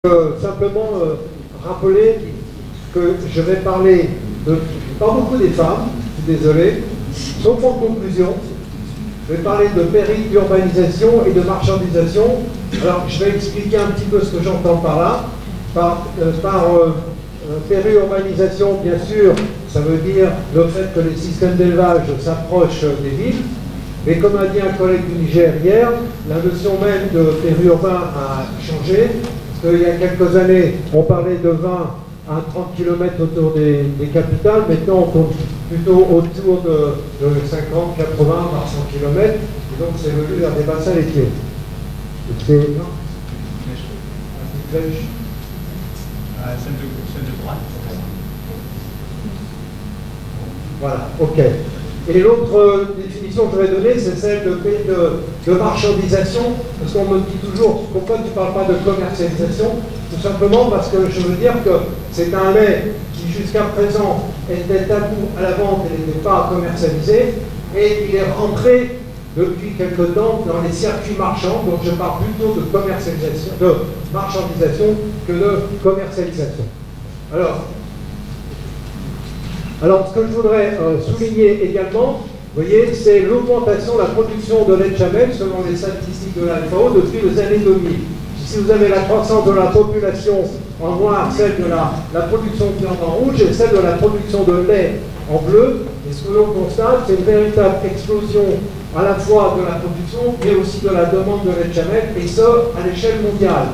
Simplement rappeler que je vais parler de pas beaucoup des femmes, je suis désolé, sauf en conclusion. Je vais parler de périurbanisation et de marchandisation. Alors je vais expliquer un petit peu ce que j'entends par là. Par périurbanisation, bien sûr, ça veut dire le fait que les systèmes d'élevage s'approchent des villes. Mais comme a dit un collègue du Niger hier, la notion même de périurbain a changé. Il y a quelques années, on parlait de 20 à 30 km autour des capitales. Maintenant, on tourne plutôt autour de 50, 80, voire 100 km. Et donc, c'est venu vers des bassins laitiers. C'est celle de droite. Voilà, ok. Et l'autre définition que je vais donner, c'est celle de marchandisation, parce qu'on me dit toujours, pourquoi tu ne parles pas de commercialisation? Tout simplement parce que je veux dire que c'est un lait qui jusqu'à présent était tabou à la vente et n'était pas commercialisé, et il est rentré depuis quelque temps dans les circuits marchands, donc je parle plutôt de commercialisation, de marchandisation que de commercialisation. Alors, ce que je voudrais souligner également, vous voyez, c'est l'augmentation de la production de lait de chamelle selon les statistiques de la FAO depuis les années 2000. Ici, vous avez la croissance de la population en noir, celle de la production de viande en rouge et celle de la production de lait en bleu. Et ce que l'on constate, c'est une véritable explosion à la fois de la production, mais aussi de la demande de lait de chamelle, et ce, à l'échelle mondiale,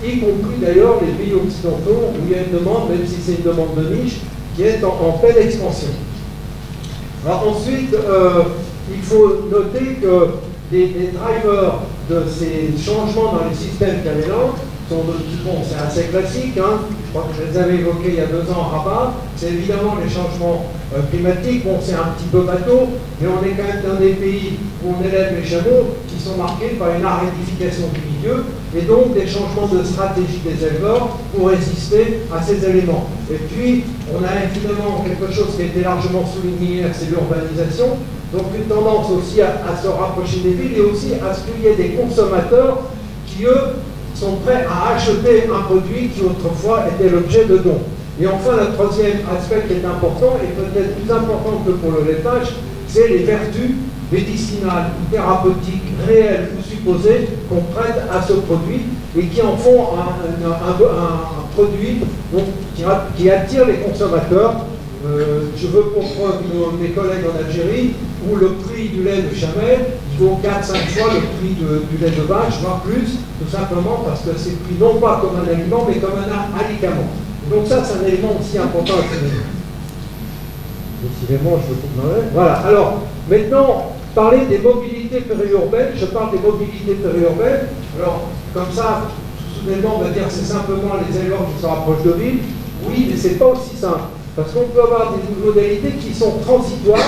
y compris d'ailleurs les pays occidentaux, où il y a une demande, même si c'est une demande de niche, qui est en pleine expansion. Alors ensuite, il faut noter que les drivers de ces changements dans les systèmes caméliens sont c'est assez classique, hein. Je crois que je les avais évoqués il y a 2 ans à Rabat. C'est évidemment les changements climatiques. Bon, c'est un petit peu bateau, mais on est quand même dans des pays où on élève les chameaux qui sont marqués par une aridification du milieu et donc des changements de stratégie des éleveurs pour résister à ces éléments. Et puis, on a évidemment quelque chose qui a été largement souligné, c'est l'urbanisation. Donc une tendance aussi à se rapprocher des villes et aussi à ce qu'il y ait des consommateurs qui, eux, sont prêts à acheter un produit qui autrefois était l'objet de dons. Et enfin, le troisième aspect qui est important, et peut-être plus important que pour le laitage, c'est les vertus médicinales ou thérapeutiques réelles ou supposées qu'on prête à ce produit et qui en font un produit donc, qui attire les consommateurs. Je veux pour preuve mes collègues en Algérie où le prix du lait de chamelle vaut 4-5 fois le prix du lait de vache, voire plus, tout simplement parce que c'est pris non pas comme un aliment mais comme un médicament. Donc ça, c'est un élément aussi important à souligner. Décidément, je me trouve dans l'air. Voilà, alors, maintenant, parler des mobilités périurbaines, je parle des mobilités périurbaines. Alors, comme ça, soudainement, on va dire que c'est simplement les éleveurs qui se rapprochent de villes. Oui, mais c'est pas aussi simple. Parce qu'on peut avoir des modalités qui sont transitoires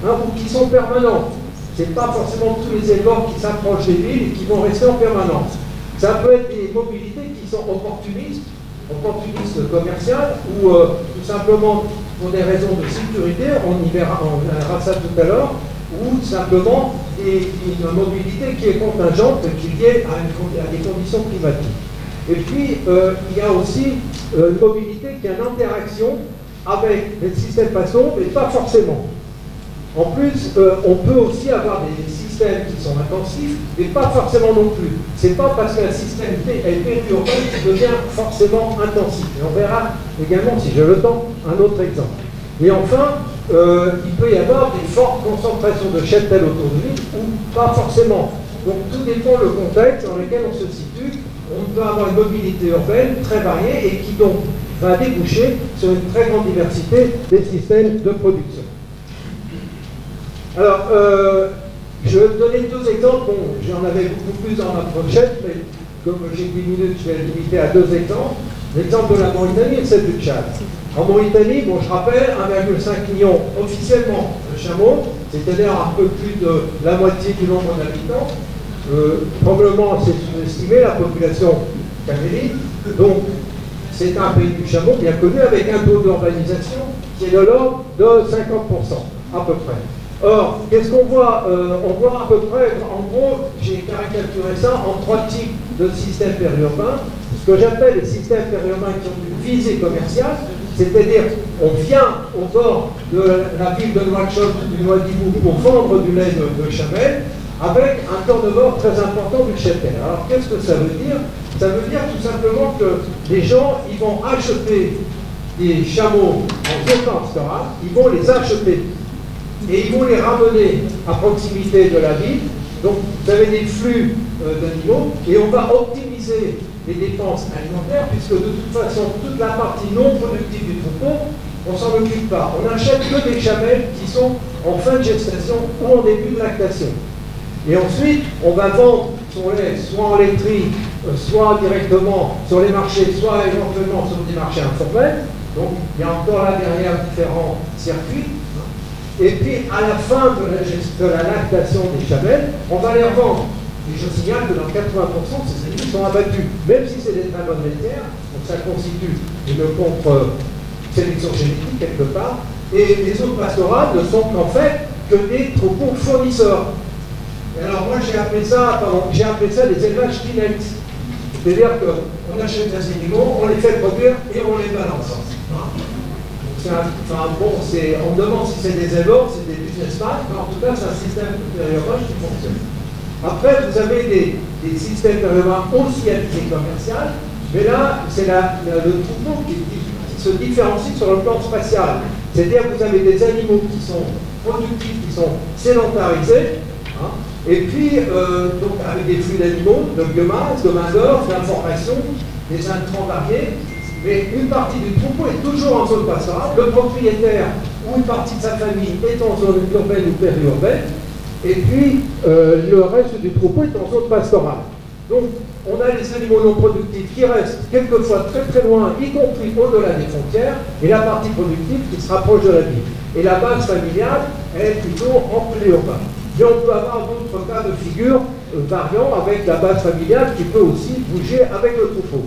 ou qui sont permanentes. Ce n'est pas forcément tous les éleveurs qui s'approchent des villes et qui vont rester en permanence. Ça peut être des mobilités qui sont opportunistes commerciales, ou tout simplement pour des raisons de sécurité, on verra ça tout à l'heure, ou simplement une mobilité qui est contingente, qui est liée à des conditions climatiques. Et puis, il y a aussi une mobilité qui a une interaction avec les systèmes pastoraux, mais pas forcément. En plus, on peut aussi avoir des systèmes qui sont intensifs, mais pas forcément non plus. C'est pas parce qu'un système est périurbain qu'il devient forcément intensif. Et on verra également, si j'ai le temps, un autre exemple. Et enfin, il peut y avoir des fortes concentrations de cheptels autour de l'île, ou pas forcément. Donc tout dépend du contexte dans lequel on se situe. On peut avoir une mobilité urbaine très variée et qui donc va déboucher sur une très grande diversité des systèmes de production. Alors, je vais vous donner 2 exemples. Bon, j'en avais beaucoup plus dans ma pochette, mais comme j'ai 10 minutes, je vais limiter à 2 exemples. L'exemple de la Mauritanie et celle du Tchad. En Mauritanie, bon, je rappelle, 1,5 million officiellement de chameaux, c'est-à-dire un peu plus de la moitié du nombre d'habitants. Probablement, c'est sous-estimé la population camélique. Donc, c'est un pays du chameau bien connu avec un taux d'urbanisation qui est de l'ordre de 50%, à peu près. Or, qu'est-ce qu'on voit? On voit à peu près, en gros, j'ai caricaturé ça en 3 types de systèmes périurbains. ce que j'appelle les systèmes périurbains qui ont une visée commerciale, c'est-à-dire on vient au bord de la ville de Nouakchott ou du Nouadhibou pour vendre du lait de Chamel avec un turnover très important du cheptel. Alors qu'est-ce que ça veut dire? Ça veut dire tout simplement que les gens ils vont acheter des chameaux en zone pastorale, ils vont les acheter et ils vont les ramener à proximité de la ville. Donc vous avez des flux d'animaux et on va optimiser les dépenses alimentaires puisque de toute façon toute la partie non productive du troupeau on ne s'en occupe pas. On n'achète que des chamelles qui sont en fin de gestation ou en début de lactation. Et ensuite on va vendre son lait soit en laiterie, soit directement sur les marchés, soit éventuellement sur des marchés informels. Donc il y a encore là derrière différents circuits. Et puis à la fin de la lactation des chamelles, on va les revendre. Et je signale que dans 80% de ces animaux sont abattus, même si c'est des très bonnes laitières, donc ça constitue une contre-sélection génétique quelque part. Et les autres pastorales ne sont qu'en fait que des troupeaux fournisseurs. Et alors moi j'ai appelé ça des élevages Kleenex. C'est-à-dire qu'on achète des animaux, on les fait produire et on les balance. On me demande si c'est des éleveurs, c'est des businessmen, mais en tout cas c'est un système de périurbain qui fonctionne. Après vous avez des systèmes de périurbain aussi à visée commerciale, mais là c'est le troupeau qui se différencie sur le plan spatial. C'est-à-dire que vous avez des animaux qui sont productifs, qui sont sédentarisés, et puis donc avec des flux d'animaux, de biomasse, de main-d'œuvre, d'information, des intrants variés. Mais une partie du troupeau est toujours en zone pastorale. Le propriétaire ou une partie de sa famille est en zone urbaine ou périurbaine. Et puis, le reste du troupeau est en zone pastorale. Donc, on a les animaux non productifs qui restent quelquefois très très loin, y compris au-delà des frontières, et la partie productive qui se rapproche de la ville. Et la base familiale, elle est plutôt en périurbain. Mais on peut avoir d'autres cas de figure variant avec la base familiale qui peut aussi bouger avec le troupeau.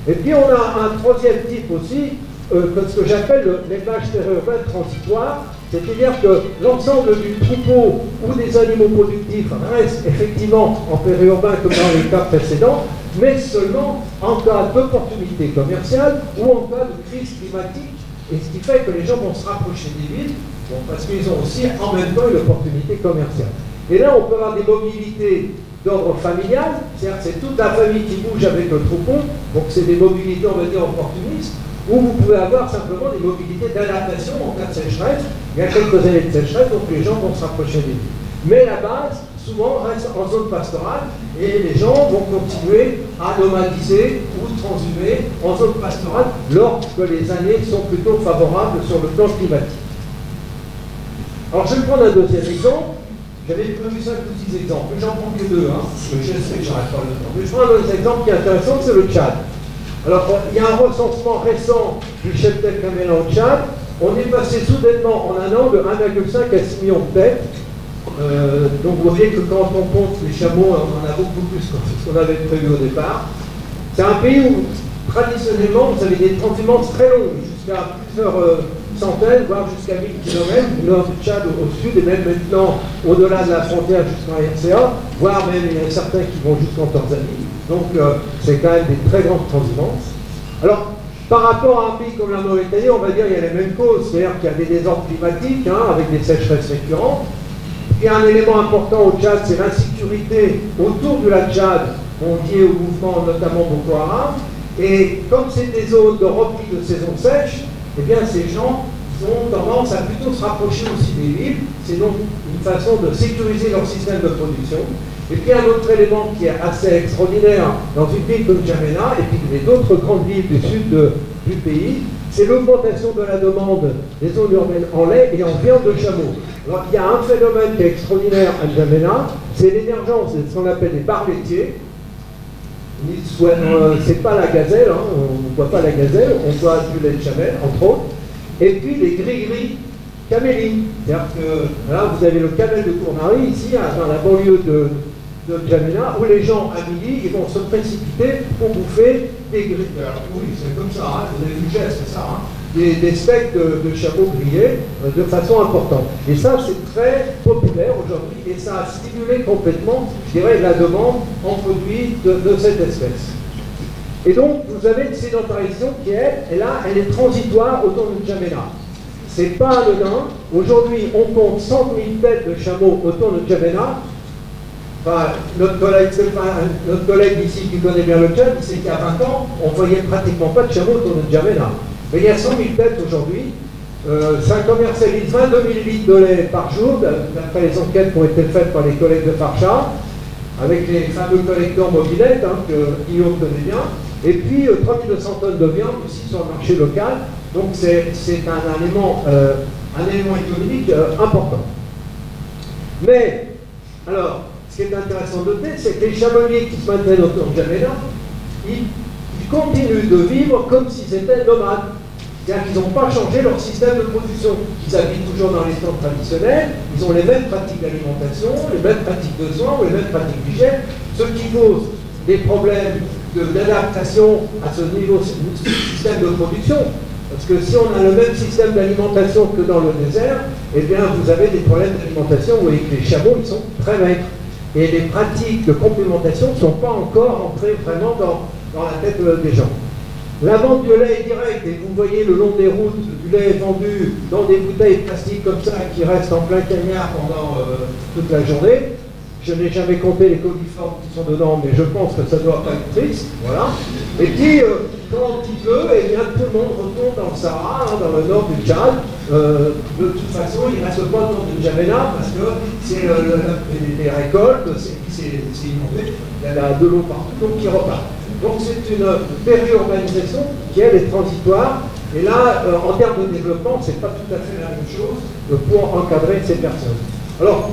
Et puis on a un troisième type aussi, ce que j'appelle l'élevage périurbain transitoire, c'est-à-dire que l'ensemble du troupeau ou des animaux productifs reste effectivement en périurbain comme dans les cas précédents, mais seulement en cas d'opportunité commerciale ou en cas de crise climatique, et ce qui fait que les gens vont se rapprocher des villes, parce qu'ils ont aussi en même temps une opportunité commerciale. Et là on peut avoir des mobilités d'ordre familial, c'est-à-dire que c'est toute la famille qui bouge avec le troupeau, donc c'est des mobilités, on va dire, opportunistes, ou vous pouvez avoir simplement des mobilités d'adaptation en cas de sécheresse. Il y a quelques années de sécheresse, donc les gens vont se rapprocher des villes. Mais la base, souvent, reste en zone pastorale, et les gens vont continuer à nomadiser ou transhumer en zone pastorale lorsque les années sont plutôt favorables sur le plan climatique. Alors je vais prendre un deuxième exemple. J'avais prévu 5 petits exemples, mais j'en prends que deux, parce que je sais que j'arrête pas le temps. Mais je prends un autre exemple qui est intéressant, c'est le Tchad. Alors, il y a un recensement récent du cheptel caméléon au Tchad. On est passé soudainement en un an de 1,5 à 6 millions de têtes. Donc vous voyez que quand on compte les chameaux, on en a beaucoup plus que ce qu'on avait prévu au départ. C'est un pays où, traditionnellement, vous avez des transhumance très longues, jusqu'à plusieurs centaines, voire jusqu'à 1000 km, du nord du Tchad au sud, et même maintenant au-delà de la frontière jusqu'en RCA, voire même il y en a certains qui vont jusqu'en Tanzanie. Donc c'est quand même des très grandes transhumances. Alors, par rapport à un pays comme la Mauritanie, on va dire qu'il y a les mêmes causes, c'est-à-dire qu'il y a des désordres climatiques, avec des sécheresses récurrentes. Et un élément important au Tchad, c'est l'insécurité autour du lac Tchad, lié au mouvement notamment Boko Haram. Et comme c'est des zones de repli de saison sèche, eh bien ces gens ont tendance à plutôt se rapprocher aussi des villes. C'est donc une façon de sécuriser leur système de production. Et puis un autre élément qui est assez extraordinaire dans une ville comme N'Djamena et puis d'autres grandes villes du sud du pays, c'est l'augmentation de la demande des zones urbaines en lait et en viande de chameau. Alors il y a un phénomène qui est extraordinaire à N'Djamena, c'est l'émergence de ce qu'on appelle les bars laitiers. C'est pas la gazelle, on ne voit pas la gazelle, on voit du lait de chamel, entre autres. Et puis les gris-gris camélis. C'est-à-dire que là, vous avez le camel de Cournari, ici, dans la banlieue de N'Djamena, où les gens, à midi, ils vont se précipiter pour bouffer des gris. Alors, oui, c'est comme ça, vous avez vu le geste, c'est ça, des steaks de chameau grillés de façon importante. Et ça, c'est très populaire aujourd'hui, et ça a stimulé complètement, je dirais, la demande en produits de cette espèce. Et donc, vous avez une sédentarisation qui est là, elle est transitoire autour de N'Djamena. C'est pas anodin. Aujourd'hui, on compte 100 000 têtes de chameaux autour de N'Djamena. Enfin, notre collègue ici qui connaît bien le Tchad, c'est qu'il y a 20 ans, on ne voyait pratiquement pas de chameaux autour de N'Djamena. Mais il y a 100 000 têtes aujourd'hui. Ça commercialise 22 000 litres de lait par jour, d'après les enquêtes qui ont été faites par les collègues de Farcha, avec les fameux collecteurs mobilettes que Guillaume connaît bien. Et puis 3200 tonnes de viande aussi sur le marché local. Donc c'est un élément économique important. Mais, alors, ce qui est intéressant de noter, c'est que les chameliers qui se maintiennent autour de N'Djamena, ils continuent de vivre comme s'ils étaient nomades. C'est-à-dire qu'ils n'ont pas changé leur système de production. Ils habitent toujours dans les stands traditionnels, ils ont les mêmes pratiques d'alimentation, les mêmes pratiques de soins, les mêmes pratiques d'hygiène, ce qui pose des problèmes d'adaptation à ce niveau système de production. Parce que si on a le même système d'alimentation que dans le désert, eh bien vous avez des problèmes d'alimentation. Vous voyez que les chameaux, ils sont très maigres. Et les pratiques de complémentation ne sont pas encore entrées vraiment dans la tête des gens. La vente du lait est directe, et vous voyez le long des routes, du lait vendu dans des bouteilles plastiques comme ça, qui restent en plein cagnard pendant toute la journée. Je n'ai jamais compté les coliformes qui sont dedans, mais je pense que ça ne doit pas être triste. Voilà. Et puis, quand il pleut, eh bien, tout le monde retourne dans le Sahara, dans le nord du Tchad. De toute façon, il ne reste pas autour de N'Djamena, parce que c'est les récoltes, c'est inondé, il y a de l'eau partout, donc il repart. Donc c'est une périurbanisation qui, elle, est transitoire. Et là, en termes de développement, ce n'est pas tout à fait la même chose pour encadrer ces personnes. Alors,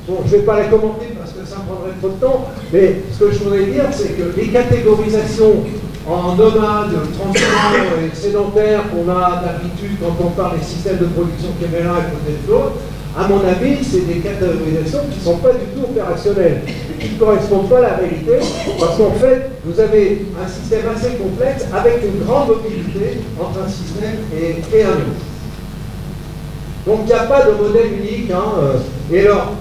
bon, je ne vais pas la commenter parce que ça me prendrait trop de temps, mais ce que je voudrais dire, c'est que les catégorisations en nomades, transports et sédentaires qu'on a d'habitude quand on parle des systèmes de production Kemela et peut-être d'autres, à mon avis, c'est des catégorisations qui ne sont pas du tout opérationnelles et qui ne correspondent pas à la réalité, parce qu'en fait, vous avez un système assez complexe avec une grande mobilité entre un système et un autre. Donc il n'y a pas de modèle unique. Et alors,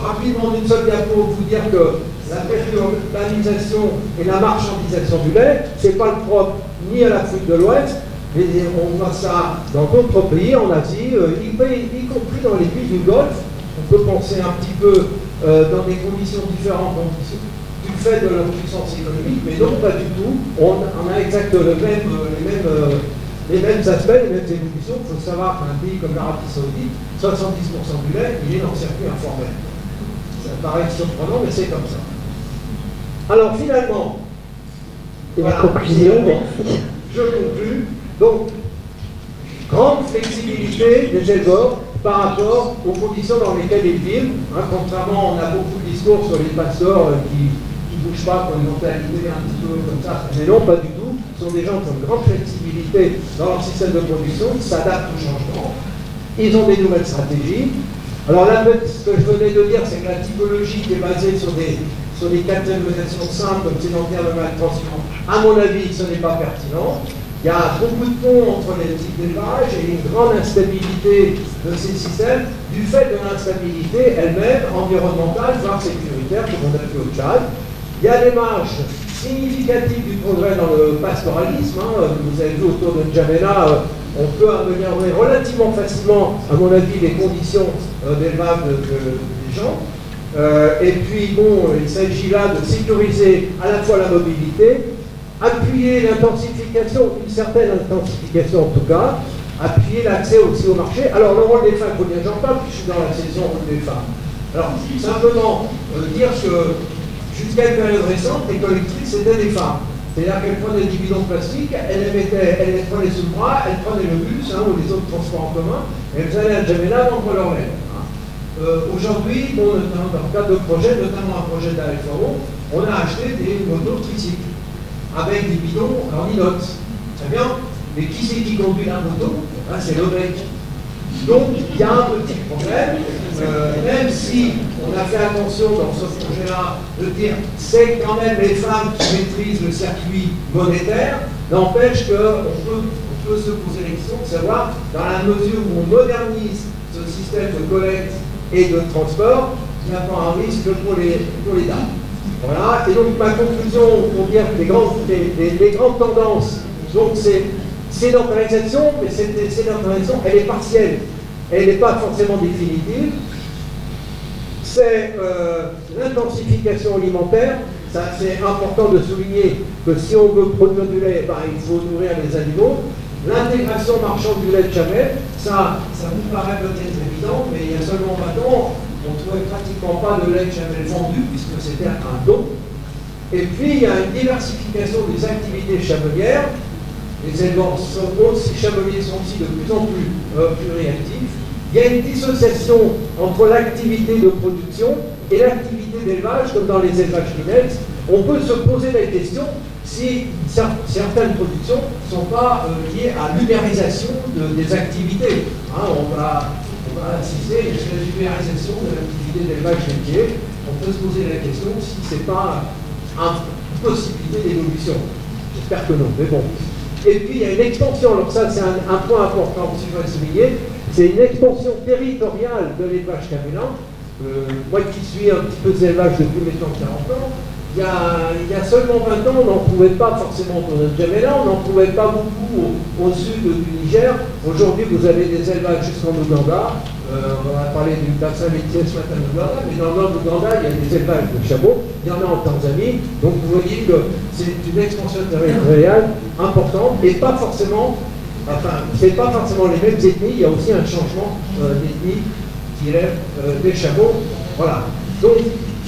rapidement d'une seule diapo, vous dire que la périurbanisation et la marchandisation du lait, ce n'est pas le propre ni à l'Afrique de l'Ouest, mais on voit ça dans d'autres pays, en Asie, y compris dans les pays du Golfe. On peut penser un petit peu dans des conditions différentes du fait de leur puissance économique, mais non, pas du tout. On a exactement les mêmes aspects, les mêmes évolutions. Il faut savoir qu'un pays comme l'Arabie Saoudite, 70% du lait, il est dans le circuit informel. Ça paraît surprenant, mais c'est comme ça. Alors finalement, et la conclusion, merci. Je conclus. Donc, grande flexibilité des éleveurs par rapport aux conditions dans lesquelles ils vivent. Contrairement, on a beaucoup de discours sur les pasteurs qui ne bougent pas, qui ont une mentalité un petit peu comme ça. Mais non, pas du tout. Ce sont des gens qui ont une grande flexibilité dans leur système de production, ils s'adaptent au changement, ils ont des nouvelles stratégies. Alors là, ce que je venais de dire, c'est que la typologie qui est basée sur des catégorisations simples comme sédentaire de maltraitance, à mon avis, ce n'est pas pertinent. Il y a beaucoup de ponts entre les types d'élevage et une grande instabilité de ces systèmes, du fait de l'instabilité elle-même environnementale, voire sécuritaire, comme on a vu au Tchad. Il y a des marges significatives du progrès dans le pastoralisme. Vous avez vu autour de N'Djamena, on peut améliorer relativement facilement, à mon avis, les conditions d'élevage des gens. Et puis, bon, il s'agit là de sécuriser à la fois la mobilité, appuyer l'intensification, une certaine intensification en tout cas, appuyer l'accès aussi au marché. Alors, le rôle des femmes, il faut bien j'en parle, puis je suis dans la saison rôle des femmes. Alors, simplement dire que jusqu'à une période récente, les collectrices étaient des femmes. C'est-à-dire qu'elles prenaient des bidons plastiques, elles les prenaient sous le bras, elles prenaient le bus ou les autres transports en commun, et elles allaient à N'Djamena vendre leur lait. Aujourd'hui, bon, dans le cadre de projets, notamment un projet d'AFO, on a acheté des motos tricycles avec des bidons en inox. Très bien, mais qui c'est qui conduit la moto? C'est le mec. Donc, il y a un petit problème, même si on a fait attention dans ce projet-là de dire c'est quand même les femmes qui maîtrisent le circuit monétaire, n'empêche qu'on peut se poser la question de savoir, dans la mesure où on modernise ce système de collecte et de transport, il n'y a pas un risque pour les dames. Voilà, et donc ma conclusion pour dire que les grandes tendances, donc c'est sédentarisation, mais cette sédentarisation, elle est partielle, elle n'est pas forcément définitive. C'est l'intensification alimentaire. Ça, c'est important de souligner que si on veut produire du lait, ben, il faut nourrir les animaux. L'intégration marchande du lait de chamel, ça vous paraît peut-être évident, mais il y a seulement 20 ans, on ne trouvait pratiquement pas de lait de chamel vendu, puisque c'était un don. Et puis, il y a une diversification des activités chamelières. Les éleveurs chameliers sont aussi de plus en plus pluriactifs. Il y a une dissociation entre l'activité de production et l'activité d'élevage, comme dans les élevages Linels. On peut se poser la question si certaines productions ne sont pas liées à l'ubérisation des activités. Hein, on va insister sur la ubérisation de l'activité d'élevage laitier. On peut se poser la question si ce n'est pas une possibilité d'évolution. J'espère que non, mais bon. Et puis il y a une extension, alors ça c'est un point important aussi, je vais souligner, c'est une extension territoriale de l'élevage camélin. Moi qui suis un petit peu d'élevage depuis maintenant 40 ans, il y a seulement 20 ans, on n'en trouvait pas forcément pour notre camélin, on n'en trouvait pas beaucoup au sud du Niger. Aujourd'hui, vous avez des élevages jusqu'en Ouganda. On a parlé du bassin laitier ce matin en Ouganda, mais dans le nord d'Ouganda, il y a des élevages de chameaux. Il y en a en Tanzanie. Donc vous voyez que c'est une expansion territoriale importante et pas forcément, c'est pas forcément les mêmes ethnies, il y a aussi un changement d'ethnie qui est des chameaux. Voilà. Donc,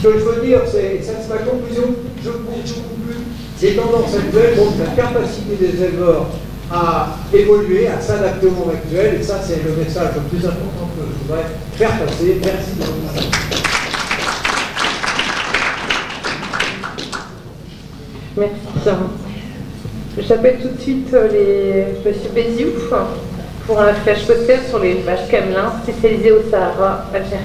ce que je veux dire, c'est, ça c'est ma conclusion, je conclue, les tendances actuelles montrent la capacité des éleveurs à évoluer, à s'adapter au monde actuel, et ça c'est le message le plus important que je voudrais faire passer. Merci de votre attention. Merci. J'appelle tout de suite Monsieur Béziouf pour un flash poster sur les vaches camelins spécialisées au Sahara algérien.